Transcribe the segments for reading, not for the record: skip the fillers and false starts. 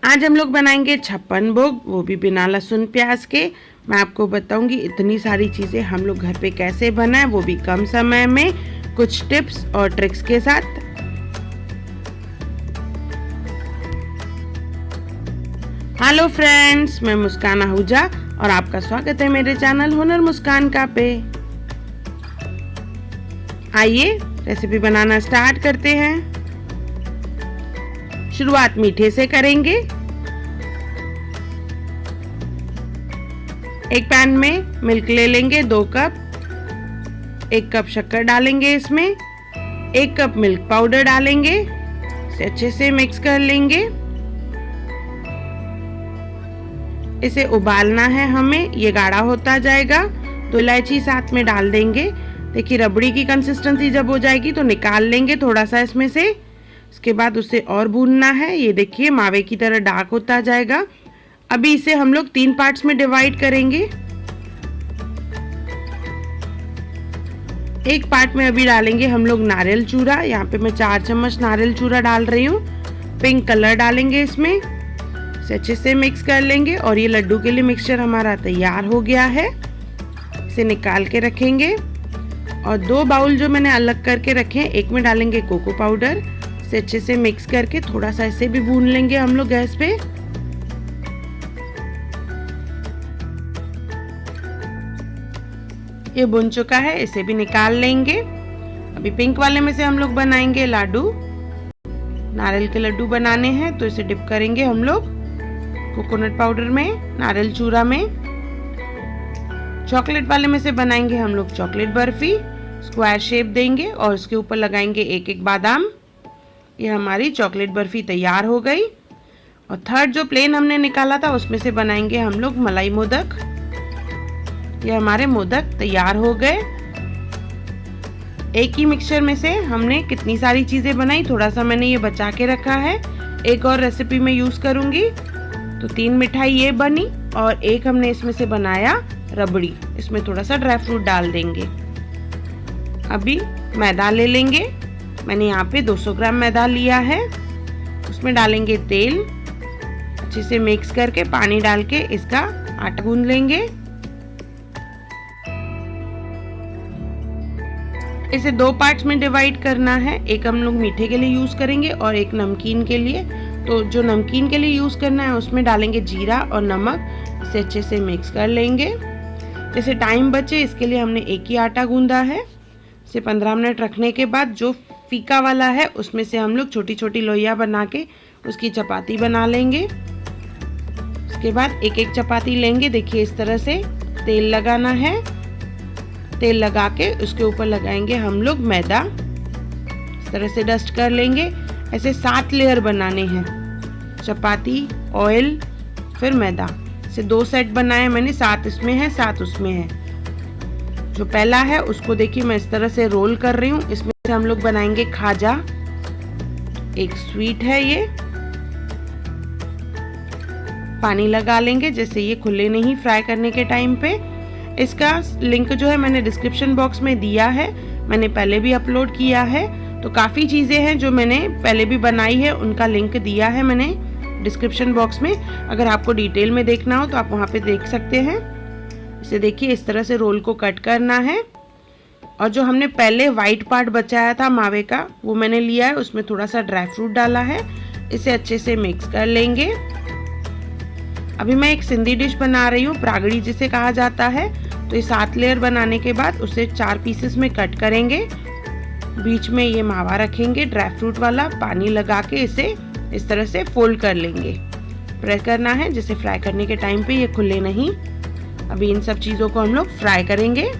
आज हम लोग बनाएंगे छप्पन भोग, वो भी बिना लहसुन प्याज के। मैं आपको बताऊंगी इतनी सारी चीज़ें हम लोग घर पे कैसे बनाएं, वो भी कम समय में, कुछ टिप्स और ट्रिक्स के साथ। हेलो फ्रेंड्स, मैं मुस्कान आहूजा और आपका स्वागत है मेरे चैनल हुनर मुस्कान का पे। आइए रेसिपी बनाना स्टार्ट करते हैं। शुरुआत मीठे से करेंगे। एक पैन में मिल्क ले लेंगे 2 कप। 1 कप शक्कर डालेंगे इसमें। 1 कप मिल्क पाउडर डालेंगे। इसे अच्छे से मिक्स कर लेंगे। इसे उबालना है हमें, ये गाढ़ा होता जाएगा। 2 इलायची साथ में डाल देंगे। देखिए रबड़ी की कंसिस्टेंसी जब हो जाएगी तो निकाल लेंगे थोड़ा सा इसमें से। इसके बाद उसे और भूनना है। ये देखिए मावे की तरह डार्क होता जाएगा। अभी इसे हम लोग 3 पार्ट्स में डिवाइड करेंगे। एक पार्ट में अभी डालेंगे हम लोग नारियल चूरा। यहाँ पे मैं 4 चम्मच नारियल चूरा डाल रही हूँ। पिंक कलर डालेंगे इसमें। इसे अच्छे से मिक्स कर लेंगे और ये लड्डू के लिए मिक्सचर हमारा तैयार हो गया है। इसे निकाल के रखेंगे और 2 बाउल जो मैंने अलग करके रखे हैं, एक में डालेंगे कोको पाउडर। इसे अच्छे से मिक्स करके थोड़ा सा इसे भी भून लेंगे हम लोग गैस पे। ये भुन चुका है, इसे भी निकाल लेंगे। अभी पिंक वाले में से हम लोग बनाएंगे लाडू। नारियल के लड्डू बनाने हैं तो इसे डिप करेंगे हम लोग कोकोनट पाउडर में, नारियल चूरा में। चॉकलेट वाले में से बनाएंगे हम लोग चॉकलेट बर्फी। स्क्वायर शेप देंगे और उसके ऊपर लगाएंगे 1-1 बादाम। ये हमारी चॉकलेट बर्फी तैयार हो गई। और थर्ड जो प्लेन हमने निकाला था उसमें से बनाएंगे हम लोग मलाई मोदक। ये हमारे मोदक तैयार हो गए। एक ही मिक्सचर में से हमने कितनी सारी चीजें बनाई, थोड़ा सा मैंने ये बचा के रखा है, एक और रेसिपी में यूज करूंगी। तो 3 मिठाई ये बनी और एक हमने इसमें से बनाया रबड़ी। इसमें थोड़ा सा ड्राई फ्रूट डाल देंगे। अभी मैदा ले लेंगे। मैंने यहाँ पे 200 ग्राम मैदा लिया है। उसमें डालेंगे तेल। अच्छे से मिक्स करके पानी डाल के इसका आटा गूंद लेंगे। इसे 2 पार्ट्स में डिवाइड करना है। एक हम लोग मीठे के लिए यूज करेंगे और एक नमकीन के लिए। तो जो नमकीन के लिए यूज करना है उसमें डालेंगे जीरा और नमक। इसे अच्छे से मिक्स कर लेंगे। जैसे टाइम बचे इसके लिए हमने एक ही आटा गूंदा है। इसे 15 मिनट रखने के बाद जो फीका वाला है उसमें से हम लोग छोटी छोटी लोइयां बना के उसकी चपाती बना लेंगे। उसके बाद 1-1 चपाती लेंगे। देखिए इस तरह से तेल लगाना है। तेल लगा के उसके ऊपर लगाएंगे हम लोग मैदा। इस तरह से डस्ट कर लेंगे। ऐसे 7 लेयर बनाने हैं, चपाती, ऑयल, फिर मैदा। से 2 सेट बनाए मैंने, 7 इसमें है 7 उसमें है। जो पहला है उसको देखिए मैं इस तरह से रोल कर रही हूँ। इसमें से हम लोग बनाएंगे खाजा। एक स्वीट है ये। पानी लगा लेंगे जैसे ये खुले नहीं फ्राई करने के टाइम पे। इसका लिंक जो है मैंने डिस्क्रिप्शन बॉक्स में दिया है, मैंने पहले भी अपलोड किया है। तो काफ़ी चीज़ें हैं जो मैंने पहले भी बनाई है, उनका लिंक दिया है मैंने डिस्क्रिप्शन बॉक्स में। अगर आपको डिटेल में देखना हो तो आप वहाँ पे देख सकते हैं। इसे देखिए इस तरह से रोल को कट करना है। और जो हमने पहले वाइट पार्ट बचाया था मावे का वो मैंने लिया है, उसमें थोड़ा सा ड्राई फ्रूट डाला है। इसे अच्छे से मिक्स कर लेंगे। अभी मैं एक सिंधी डिश बना रही हूँ, प्रागड़ी जिसे कहा जाता है। तो ये 7 लेयर बनाने के बाद उसे 4 पीसेस में कट करेंगे। बीच में ये मावा रखेंगे ड्राई फ्रूट वाला, पानी लगा के इसे इस तरह से फोल्ड कर लेंगे। प्रेस करना है जैसे फ्राई करने के टाइम पे ये खुले नहीं। अभी इन सब चीज़ों को हम लोग फ्राई करेंगे।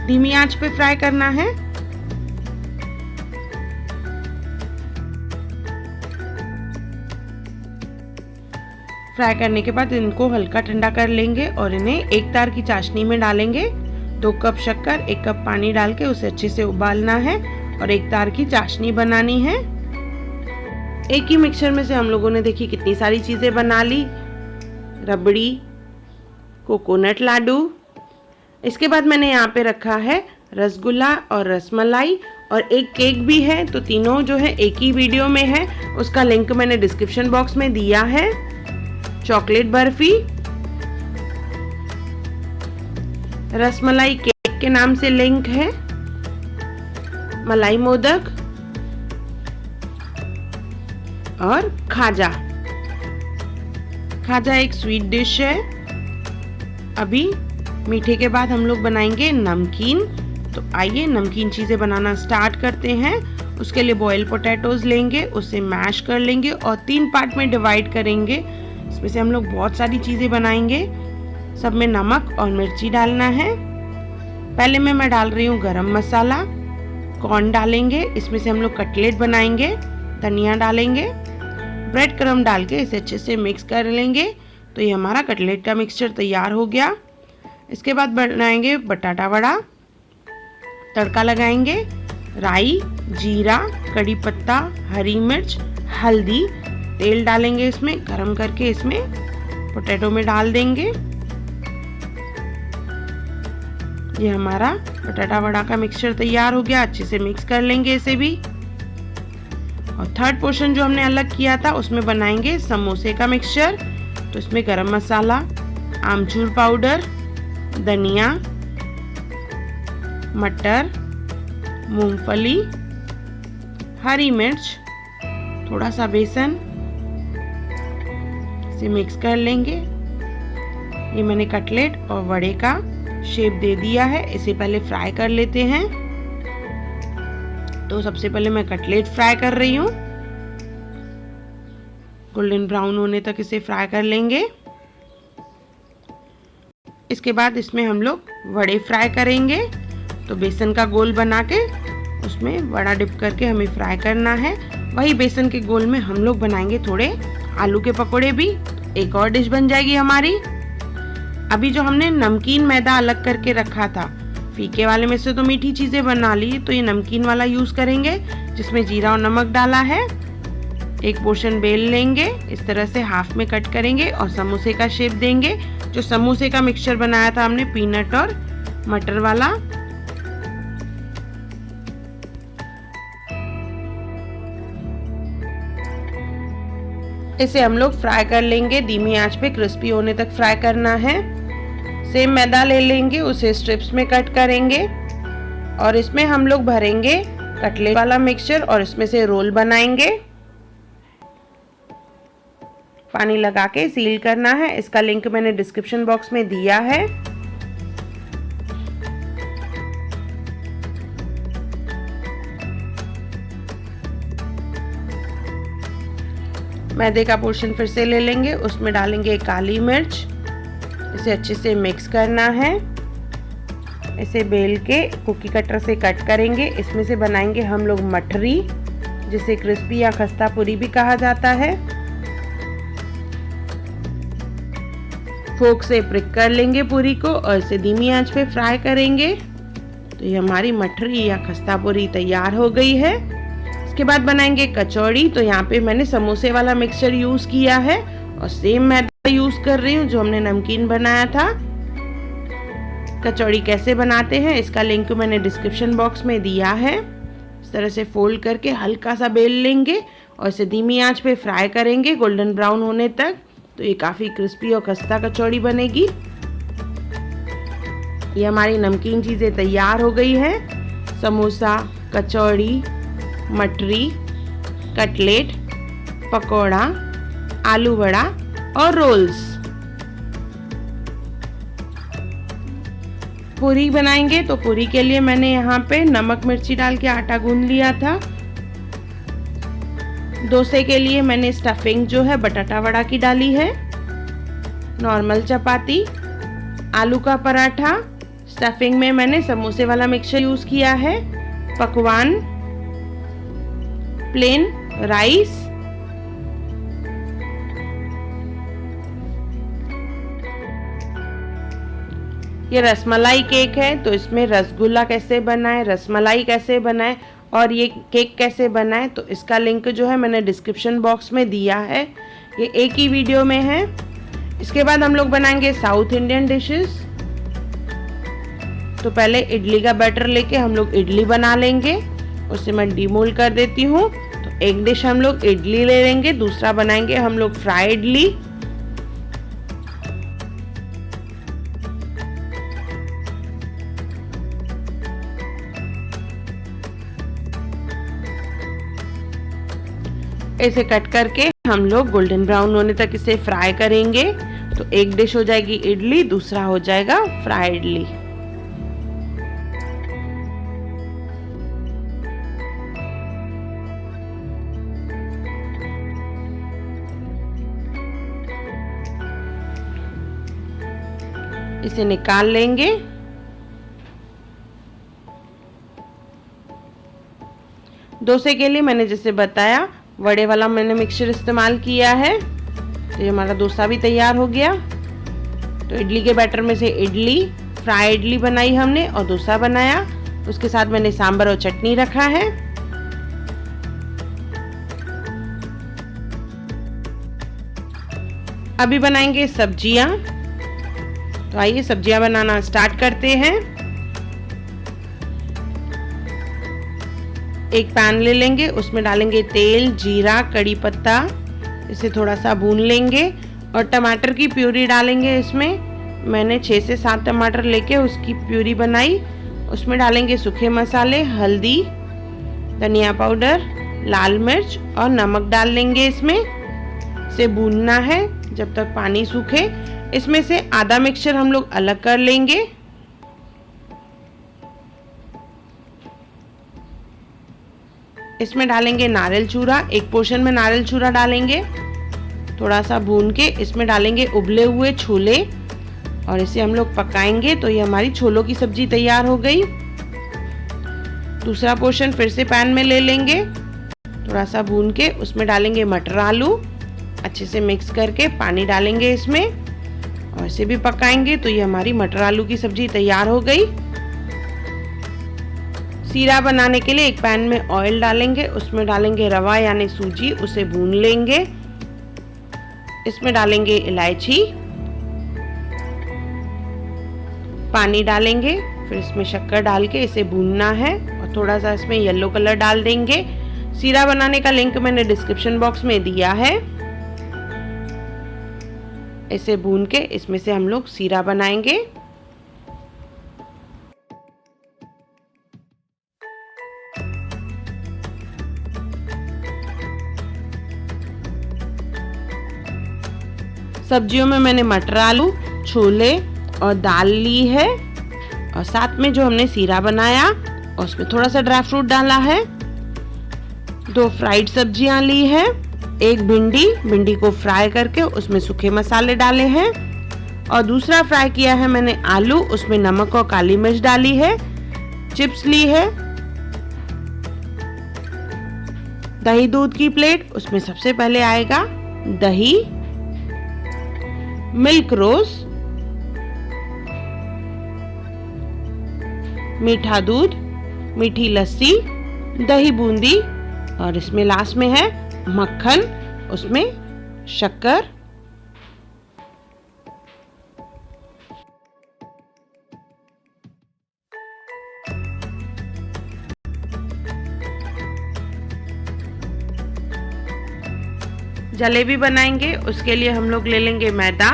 धीमी आंच पे फ्राई करना है। फ्राई करने के बाद इनको हल्का ठंडा कर लेंगे और इन्हें एक तार की चाशनी में डालेंगे। 2 कप शक्कर, 1 कप पानी डाल के उसे अच्छे से उबालना है और एक तार की चाशनी बनानी है। एक ही मिक्सचर में से हम लोगों ने देखिए कितनी सारी चीज़ें बना ली। रबड़ी, कोकोनट लाडू। इसके बाद मैंने यहाँ पे रखा है रसगुल्ला और रसमलाई और एक केक भी है, तो तीनों जो है एक ही वीडियो में है, उसका लिंक मैंने डिस्क्रिप्शन बॉक्स में दिया है। चॉकलेट बर्फी, रसमलाई केक के नाम से लिंक है, मलाई मोदक और खाजा। खाजा एक स्वीट डिश है। अभी मीठे के बाद हम लोग बनाएंगे नमकीन। तो आइए नमकीन चीज़ें बनाना स्टार्ट करते हैं। उसके लिए बॉयल पोटैटोज लेंगे, उसे मैश कर लेंगे और 3 पार्ट में डिवाइड करेंगे। इसमें से हम लोग बहुत सारी चीज़ें बनाएंगे। सब में नमक और मिर्ची डालना है। पहले में मैं डाल रही हूँ गरम मसाला, कॉर्न डालेंगे, इसमें से हम लोग कटलेट बनाएंगे, धनिया डालेंगे, ब्रेड क्रम्ब डाल के इसे अच्छे से मिक्स कर लेंगे। तो ये हमारा कटलेट का मिक्सचर तैयार हो गया। इसके बाद बनाएंगे बटाटा वड़ा। तड़का लगाएंगे, राई, जीरा, कड़ी पत्ता, हरी मिर्च, हल्दी, तेल डालेंगे, इसमें गरम करके इसमें पोटैटो में डाल देंगे। ये हमारा बटाटा वड़ा का मिक्सचर तैयार हो गया। अच्छे से मिक्स कर लेंगे इसे भी। और थर्ड पोर्शन जो हमने अलग किया था उसमें बनाएंगे समोसे का मिक्सचर। तो इसमें गरम मसाला, आमचूर पाउडर, धनिया, मटर, मूंगफली, हरी मिर्च, थोड़ा सा बेसन, इसे मिक्स कर लेंगे। ये मैंने कटलेट और वड़े का शेप दे दिया है। इसे पहले फ्राई कर लेते हैं। तो सबसे पहले मैं कटलेट फ्राई कर रही हूँ। गोल्डन ब्राउन होने तक इसे फ्राई कर लेंगे। इसके बाद इसमें हम लोग वड़े फ्राई करेंगे। तो बेसन का गोल बना के उसमें वड़ा डिप करके हमें फ्राई करना है। वही बेसन के गोल में हम लोग बनाएंगे थोड़े आलू के पकोड़े भी। एक और डिश बन जाएगी हमारी। अभी जो हमने नमकीन मैदा अलग करके रखा था, फीके वाले में से तो मीठी चीज़ें बना ली, तो ये नमकीन वाला यूज़ करेंगे जिसमें जीरा और नमक डाला है। एक पोर्शन बेल लेंगे, इस तरह से हाफ में कट करेंगे और समोसे का शेप देंगे। जो समोसे का मिक्सचर बनाया था हमने पीनट और मटर वाला, इसे हम लोग फ्राई कर लेंगे। धीमी आंच पे क्रिस्पी होने तक फ्राई करना है। सेम मैदा ले लेंगे, उसे स्ट्रिप्स में कट करेंगे और इसमें हम लोग भरेंगे कटलेट वाला मिक्सचर और इसमें से रोल बनाएंगे। पानी लगा के सील करना है। इसका लिंक मैंने डिस्क्रिप्शन बॉक्स में दिया है। मैदे का पोर्शन फिर से ले लेंगे, उसमें डालेंगे काली मिर्च, इसे अच्छे से मिक्स करना है। इसे बेल के कुकी कटर से कट करेंगे। इसमें से बनाएंगे हम लोग मठरी, जिसे क्रिस्पी या खस्ता पूरी भी कहा जाता है। फोक से प्रिक कर लेंगे पूरी को और इसे धीमी आंच पे फ्राई करेंगे। तो ये हमारी मठरी या खस्ता पूरी तैयार हो गई है। इसके बाद बनाएंगे कचौड़ी। तो यहाँ पे मैंने समोसे वाला मिक्सचर यूज किया है और सेम मैदा यूज कर रही हूँ जो हमने नमकीन बनाया था। कचौड़ी कैसे बनाते हैं इसका लिंक मैंने डिस्क्रिप्शन बॉक्स में दिया है। इस तरह से फोल्ड करके हल्का सा बेल लेंगे और इसे धीमी आंच पे फ्राई करेंगे गोल्डन ब्राउन होने तक। तो ये काफ़ी क्रिस्पी और खस्ता कचौड़ी बनेगी। ये हमारी नमकीन चीज़ें तैयार हो गई है। समोसा, कचौड़ी, मठरी, कटलेट, पकोड़ा, आलू वड़ा और रोल्स। पूरी बनाएंगे तो पूरी के लिए मैंने यहाँ पे नमक मिर्ची डाल के आटा गूंद लिया था। डोसे के लिए मैंने स्टफिंग जो है बटाटा वड़ा की डाली है। नॉर्मल चपाती, आलू का पराठा, स्टफिंग में मैंने समोसे वाला मिक्सचर यूज किया है। पकवान, प्लेन राइस, ये रसमलाई केक है। तो इसमें रसगुल्ला कैसे बनाए, रसमलाई कैसे बनाए और ये केक कैसे बनाए, तो इसका लिंक जो है मैंने डिस्क्रिप्शन बॉक्स में दिया है। ये एक ही वीडियो में है। इसके बाद हम लोग बनाएंगे साउथ इंडियन डिशेस। तो पहले इडली का बैटर लेके हम लोग इडली बना लेंगे। उसे मैं डीमोल्ड कर देती हूँ। तो एक डिश हम लोग इडली ले लेंगे, दूसरा बनाएंगे हम लोग फ्राई इडली। इसे कट करके हम लोग गोल्डन ब्राउन होने तक इसे फ्राई करेंगे। तो एक डिश हो जाएगी इडली, दूसरा हो जाएगा फ्राई इडली। इसे निकाल लेंगे। डोसे के लिए मैंने जैसे बताया वड़े वाला मैंने मिक्सचर इस्तेमाल किया है। तो ये हमारा डोसा भी तैयार हो गया। तो इडली के बैटर में से इडली, फ्राई इडली बनाई हमने और डोसा बनाया। उसके साथ मैंने सांभर और चटनी रखा है। अभी बनाएंगे सब्जियां। तो आइए सब्जियां बनाना स्टार्ट करते हैं। एक पैन ले लेंगे, उसमें डालेंगे तेल, जीरा, कड़ी पत्ता। इसे थोड़ा सा भून लेंगे और टमाटर की प्यूरी डालेंगे इसमें। मैंने 6 से 7 टमाटर लेके उसकी प्यूरी बनाई। उसमें डालेंगे सूखे मसाले, हल्दी, धनिया पाउडर, लाल मिर्च और नमक डाल लेंगे इसमें। इसे भूनना है जब तक पानी सूखे। इसमें से आधा मिक्सचर हम लोग अलग कर लेंगे। इसमें डालेंगे नारियल चूरा, एक पोर्शन में नारियल चूरा डालेंगे। थोड़ा सा भून के इसमें डालेंगे उबले हुए छोले और इसे हम लोग पकाएंगे। तो ये हमारी छोलों की सब्जी तैयार हो गई। दूसरा पोर्शन फिर से पैन में ले लेंगे, थोड़ा सा भून के उसमें डालेंगे मटर आलू, अच्छे से मिक्स करके पानी डालेंगे इसमें और इसे भी पकाएंगे। तो ये हमारी मटर आलू की सब्जी तैयार हो गई। सीरा बनाने के लिए एक पैन में ऑयल डालेंगे, उसमें डालेंगे रवा यानी सूजी, उसे भून लेंगे। इसमें डालेंगे इलायची, पानी डालेंगे, फिर इसमें शक्कर डाल के इसे भूनना है और थोड़ा सा इसमें येलो कलर डाल देंगे। सीरा बनाने का लिंक मैंने डिस्क्रिप्शन बॉक्स में दिया है। इसे भून के इसमें से हम लोग सीरा बनाएंगे। सब्जियों में मैंने मटर आलू, छोले और दाल ली है और साथ में जो हमने सीरा बनाया और उसमें थोड़ा सा ड्राई फ्रूट डाला है। 2 फ्राइड सब्जियां ली है। एक भिंडी को फ्राई करके उसमें सूखे मसाले डाले हैं और दूसरा फ्राई किया है मैंने आलू, उसमें नमक और काली मिर्च डाली है। चिप्स ली है। दही दूध की प्लेट, उसमें सबसे पहले आएगा दही, मिल्क रोज, मीठा दूध, मीठी लस्सी, दही बूंदी और इसमें लास्ट में है मक्खन, उसमें शक्कर। जलेबी बनाएंगे, उसके लिए हम लोग ले लेंगे मैदा,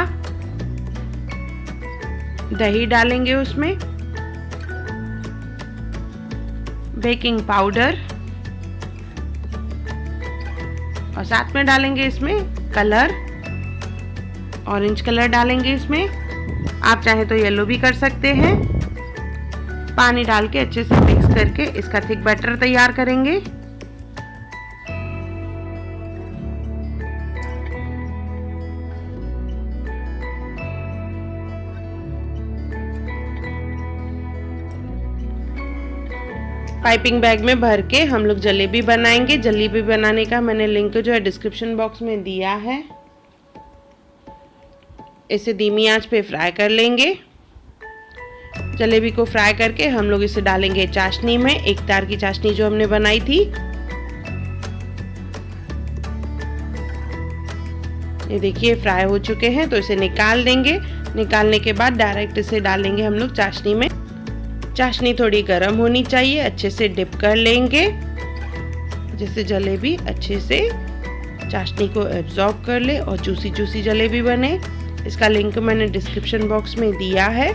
दही डालेंगे उसमें, बेकिंग पाउडर और साथ में डालेंगे इसमें कलर, ऑरेंज कलर डालेंगे इसमें। आप चाहे तो येलो भी कर सकते हैं। पानी डाल के अच्छे से मिक्स करके इसका थिक बैटर तैयार करेंगे। पाइपिंग बैग में भर के हम लोग जलेबी बनाएंगे। जलेबी बनाने का मैंने लिंक जो है डिस्क्रिप्शन बॉक्स में दिया है। इसे धीमी आंच पे फ्राई कर लेंगे। जलेबी को फ्राई करके हम लोग इसे डालेंगे चाशनी में, एक तार की चाशनी जो हमने बनाई थी। ये देखिए फ्राई हो चुके हैं, तो इसे निकाल देंगे। निकालने के बाद डायरेक्ट इसे डालेंगे हम लोग चाशनी में। चाशनी थोड़ी गर्म होनी चाहिए, अच्छे से डिप कर लेंगे जिससे जलेबी अच्छे से चाशनी को एब्जॉर्ब कर ले और जूसी जूसी जलेबी बने। इसका लिंक मैंने डिस्क्रिप्शन बॉक्स में दिया है।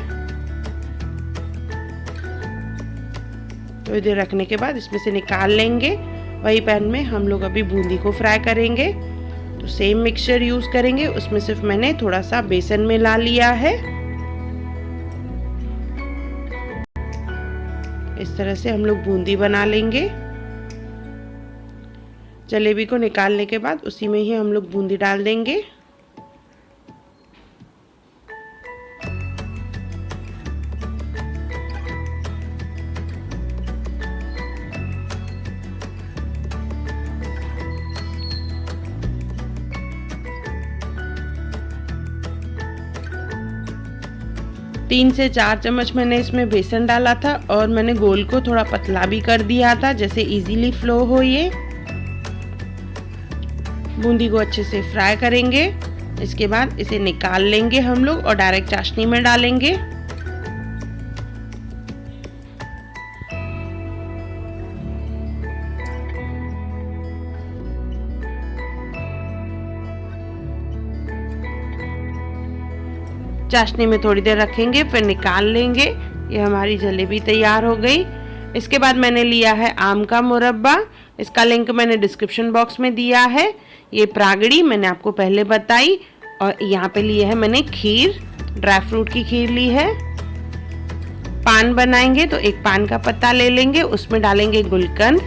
तो इधर रखने के बाद इसमें से निकाल लेंगे। वही पैन में हम लोग अभी बूंदी को फ्राई करेंगे। तो सेम मिक्सचर यूज़ करेंगे, उसमें सिर्फ मैंने थोड़ा सा बेसन मिला लिया है। इस तरह से हम लोग बूंदी बना लेंगे। जलेबी को निकालने के बाद उसी में ही हम लोग बूंदी डाल देंगे। तीन से 4 चम्मच मैंने इसमें बेसन डाला था और मैंने गोल को थोड़ा पतला भी कर दिया था जैसे इजीली फ्लो हो। ये बूंदी को अच्छे से फ्राई करेंगे। इसके बाद इसे निकाल लेंगे हम लोग और डायरेक्ट चाशनी में डालेंगे। चाशनी में थोड़ी देर रखेंगे फिर निकाल लेंगे। ये हमारी जलेबी तैयार हो गई। इसके बाद मैंने लिया है आम का मुरब्बा। इसका लिंक मैंने डिस्क्रिप्शन बॉक्स में दिया है। ये प्रागड़ी मैंने आपको पहले बताई। और यहाँ पे लिए है मैंने खीर, ड्राई फ्रूट की खीर ली है। पान बनाएंगे तो एक पान का पत्ता ले लेंगे, उसमें डालेंगे गुलकंद।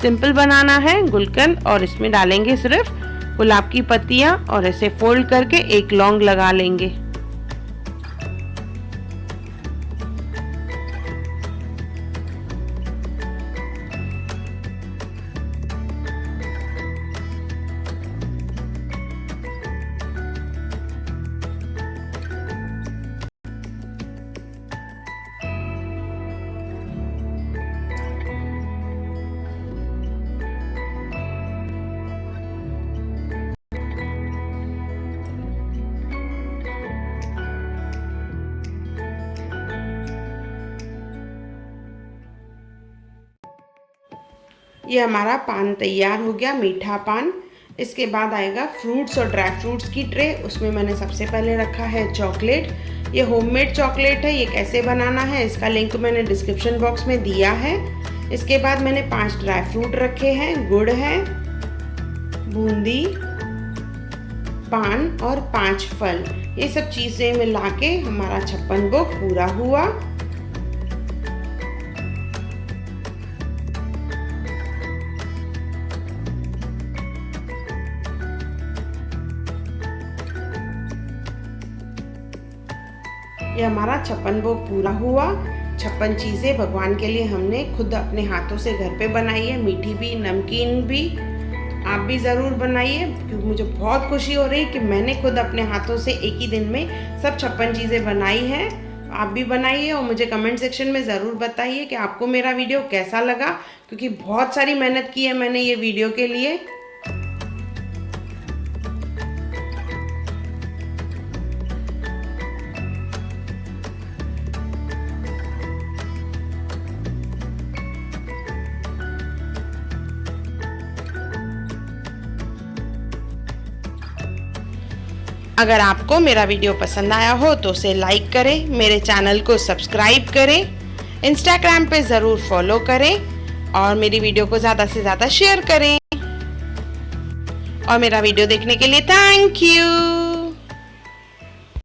सिंपल बनाना है गुलकंद, और इसमें डालेंगे सिर्फ गुलाब की पत्तियाँ और ऐसे फोल्ड करके एक लौंग लगा लेंगे। ये हमारा पान तैयार हो गया, मीठा पान। इसके बाद आएगा फ्रूट्स और ड्राई फ्रूट्स की ट्रे। उसमें मैंने सबसे पहले रखा है चॉकलेट। ये होममेड चॉकलेट है। ये कैसे बनाना है इसका लिंक मैंने डिस्क्रिप्शन बॉक्स में दिया है। इसके बाद मैंने 5 ड्राई फ्रूट रखे हैं, गुड़ है, बूंदी, पान और 5 फल। ये सब चीज़ें मिला के हमारा 56 भोग पूरा हुआ। ये हमारा 56 भोग पूरा हुआ। 56 चीज़ें भगवान के लिए हमने खुद अपने हाथों से घर पे बनाई है, मीठी भी नमकीन भी। आप भी ज़रूर बनाइए, क्योंकि मुझे बहुत खुशी हो रही है कि मैंने खुद अपने हाथों से एक ही दिन में सब 56 चीज़ें बनाई हैं। आप भी बनाइए और मुझे कमेंट सेक्शन में ज़रूर बताइए कि आपको मेरा वीडियो कैसा लगा, क्योंकि बहुत सारी मेहनत की है मैंने ये वीडियो के लिए। अगर आपको मेरा वीडियो पसंद आया हो तो उसे लाइक करें, मेरे चैनल को सब्सक्राइब करें, इंस्टाग्राम पे ज़रूर फॉलो करें और मेरी वीडियो को ज़्यादा से ज़्यादा शेयर करें। और मेरा वीडियो देखने के लिए थैंक यू।